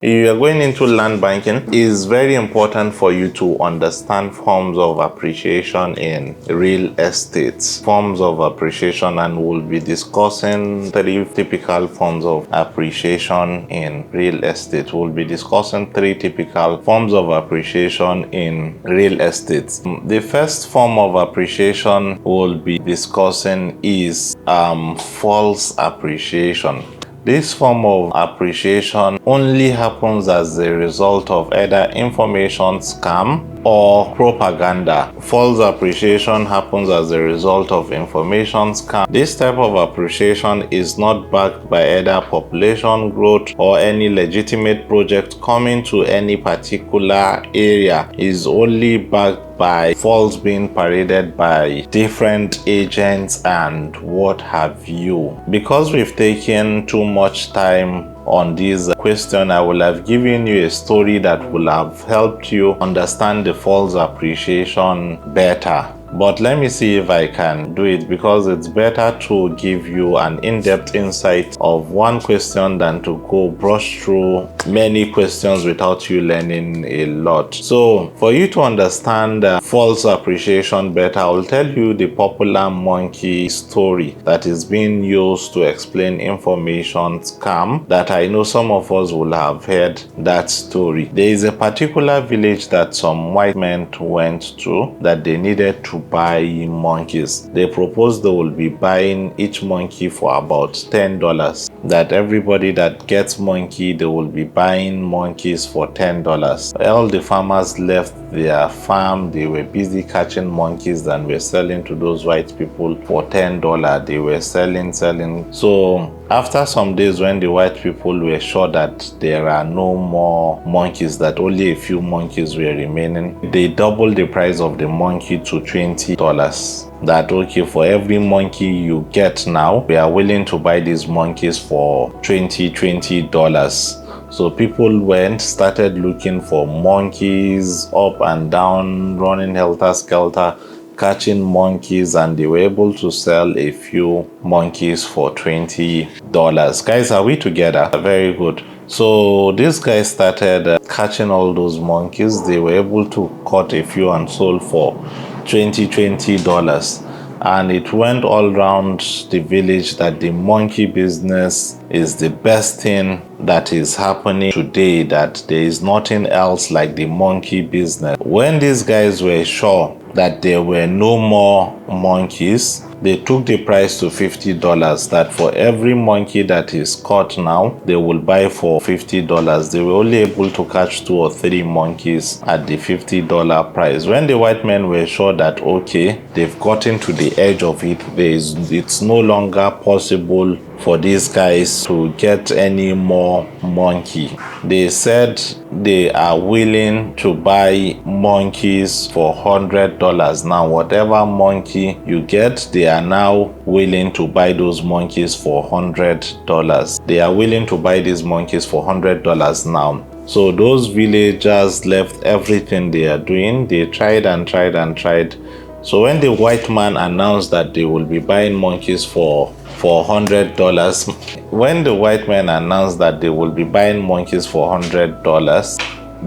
You are going into land banking, it is very important for you to understand forms of appreciation in real estate. Forms of appreciation, and we'll be discussing 3 typical forms of appreciation in real estate. We'll be discussing 3 typical forms of appreciation in real estate. The first form of appreciation we'll be discussing is false appreciation. This form of appreciation only happens as a result of either information scam or propaganda. False appreciation happens as a result of information scam. This type of appreciation is not backed by either population growth or any legitimate project coming to any particular area. It is only backed by false being paraded by different agents and what have you. Because we've taken too much time on this question, I will have given you a story that will have helped you understand the false appreciation better. But let me see if I can do it, because it's better to give you an in-depth insight of one question than to go brush through many questions without you learning a lot. So for you to understand false appreciation better, I will tell you the popular monkey story that is being used to explain information scam that I know some of us will have heard that story. There is a particular village that some white men went to that they needed to buy monkeys. They proposed they will be buying each monkey for about $10. That everybody that gets monkey, they will be buying monkeys for $10. All the farmers left their farm. They were busy catching monkeys and were selling to those white people for $10. They were selling. So after some days, when the white people were sure that there are no more monkeys, that only a few monkeys were remaining, they doubled the price of the monkey to $20. That okay, for every monkey you get now, we are willing to buy these monkeys for $20. So people started looking for monkeys up and down, running helter-skelter, catching monkeys, and they were able to sell a few monkeys for $20. Guys, are we together? Very good. So these guys started catching all those monkeys. They were able to cut a few and sold for $20. And it went all around the village that the monkey business is the best thing that is happening today, that there is nothing else like the monkey business. When these guys were sure that there were no more monkeys, they took the price to $50, that for every monkey that is caught now, they will buy for $50. They were only able to catch 2 or 3 monkeys at the $50 price. When the white men were sure that, okay, they've gotten to the edge of it, it's no longer possible for these guys to get any more monkey, they said they are willing to buy monkeys for $100. Now whatever monkey you get, they are now willing to buy those monkeys for $100. They are willing to buy these monkeys for $100 now. So those villagers left everything they are doing. They tried and tried. So when the white man announced that they will be buying monkeys for $100, when the white men announced that they will be buying monkeys for $100,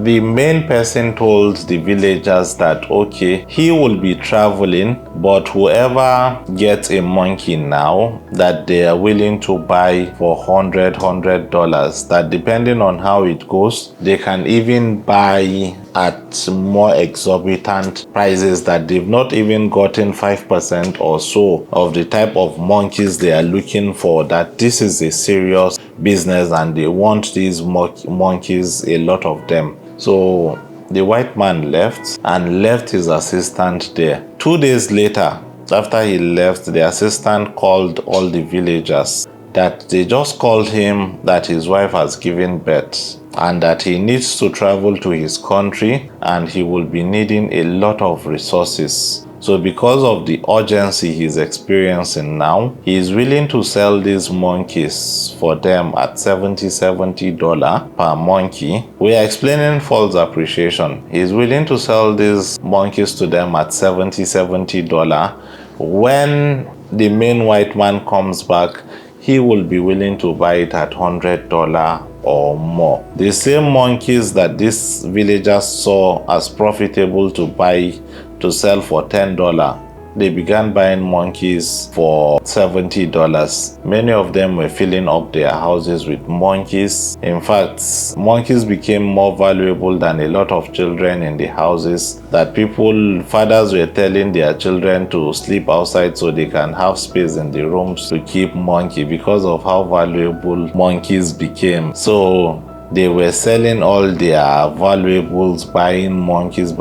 the main person told the villagers that okay, he will be traveling, but whoever gets a monkey now, that they are willing to buy for $100, that depending on how it goes, they can even buy at more exorbitant prices, that they've not even gotten 5% or so of the type of monkeys they are looking for, that this is a serious business and they want these monkeys, a lot of them. So the white man left and left his assistant there. 2 days later, after he left, the assistant called all the villagers, that they just called him that his wife has given birth and that he needs to travel to his country and he will be needing a lot of resources. So because of the urgency he's experiencing now, he is willing to sell these monkeys for them at $70 per monkey. We are explaining false appreciation. He's willing to sell these monkeys to them at $70. When the main white man comes back, he will be willing to buy it at $100 or more. The same monkeys that these villagers saw as profitable to sell for $10, they began buying monkeys for $70. Many of them were filling up their houses with monkeys. In fact, monkeys became more valuable than a lot of children in the houses, that fathers were telling their children to sleep outside so they can have space in the rooms to keep monkey, because of how valuable monkeys became. So they were selling all their valuables, buying monkeys.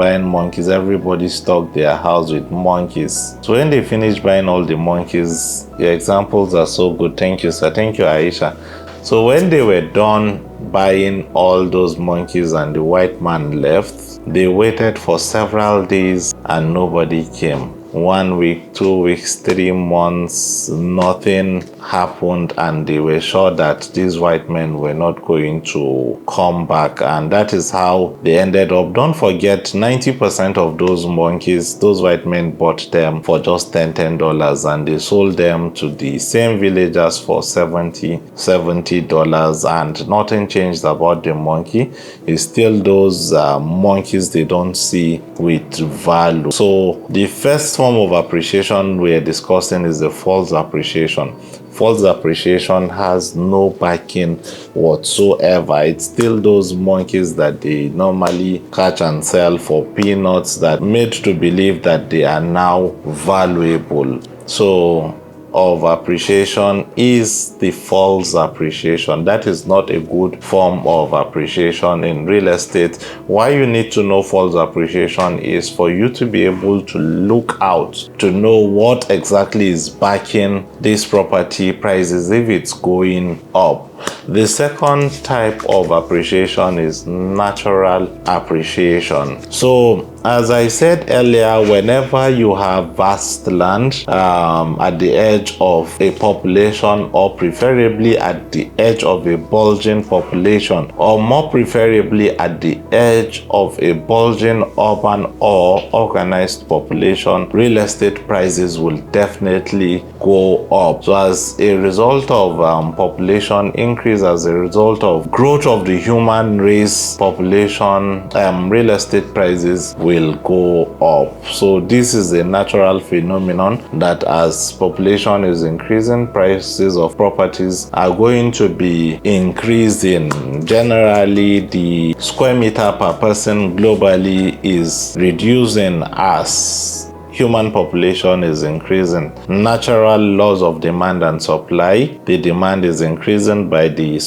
Everybody stocked their house with monkeys. So when they finished buying all the monkeys, your examples are so good. Thank you, sir. Thank you, Aisha. So when they were done buying all those monkeys and the white man left, they waited for several days and nobody came. 1 week, 2 weeks, 3 months, nothing happened, and they were sure that these white men were not going to come back, and that is how they ended up. Don't forget, 90% of those monkeys, those white men bought them for just $10 and they sold them to the same villagers for $70, and nothing changed about the monkey. It's still those monkeys they don't see with value. So the first form of appreciation we are discussing is the false appreciation. False appreciation has no backing whatsoever. It's still those monkeys that they normally catch and sell for peanuts, that made to believe that they are now valuable. So of appreciation is the false appreciation. That is not a good form of appreciation in real estate. Why you need to know false appreciation is for you to be able to look out to know what exactly is backing these property prices if it's going up. The second type of appreciation is natural appreciation. So as I said earlier, whenever you have vast land at the edge of a population, or preferably at the edge of a bulging population, or more preferably at the edge of a bulging urban or organized population, real estate prices will definitely go up. So as a result of population increase, as a result of growth of the human race population, real estate prices will go up. So this is a natural phenomenon that as population is increasing, prices of properties are going to be increasing. Generally, the square meter per person globally is reducing as human population is increasing. Natural laws of demand and supply, the demand is increasing but the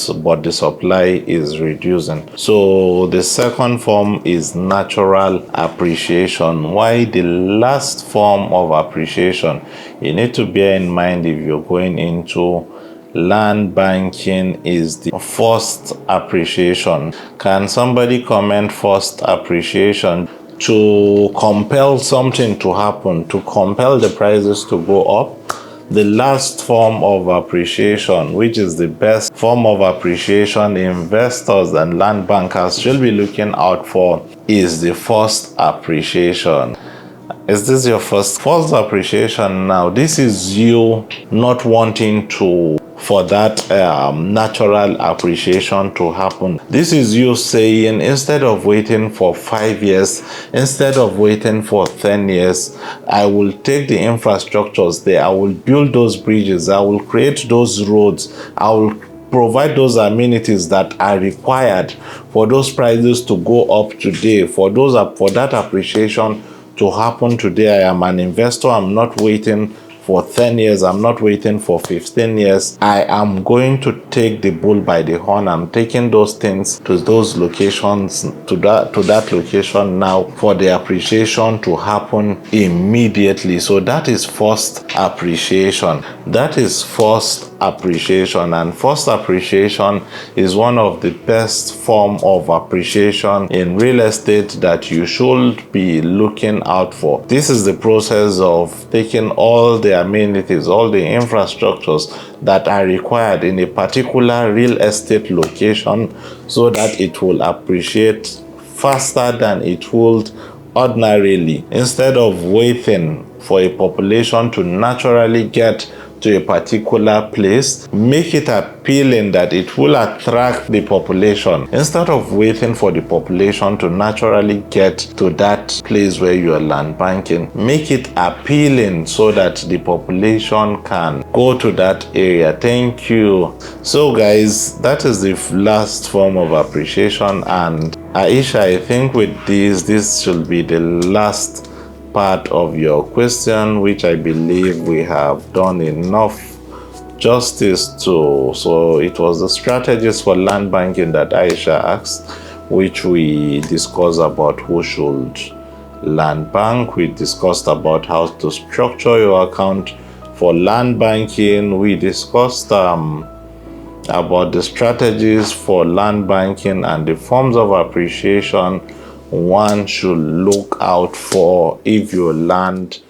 supply is reducing. So the second form is natural appreciation. Why the last form of appreciation? You need to bear in mind, if you're going into land banking, is the forced appreciation. Can somebody comment forced appreciation? To compel something to happen, to compel the prices to go up. The last form of appreciation, which is the best form of appreciation investors and land bankers should be looking out for, is the forced appreciation. Is this your first false appreciation? Now, this is you not wanting for that natural appreciation to happen. This is you saying, instead of waiting for 5 years, instead of waiting for 10 years, I will take the infrastructures there, I will build those bridges, I will create those roads, I will provide those amenities that are required for those prices to go up today, for that appreciation to happen today. I am an investor. I'm not waiting for 10 years. I'm not waiting for 15 years. I am going to take the bull by the horn. I'm taking those things to those locations, to that location now, for the appreciation to happen immediately. So that is forced appreciation. That is forced appreciation, and forced appreciation is one of the best form of appreciation in real estate that you should be looking out for. This is the process of taking all the amenities, all the infrastructures that are required in a particular real estate location so that it will appreciate faster than it would ordinarily. Instead of waiting for a population to naturally get to a particular place, make it appealing that it will attract the population. Instead of waiting for the population to naturally get to that place where you are land banking, make it appealing so that the population can go to that area. Thank you. So guys, that is the last form of appreciation. And Aisha, I think with this should be the last part of your question, which I believe we have done enough justice to. So it was the strategies for land banking that Aisha asked, which we discussed about who should land bank. We discussed about how to structure your account for land banking. We discussed about the strategies for land banking and the forms of appreciation one should look out for if your land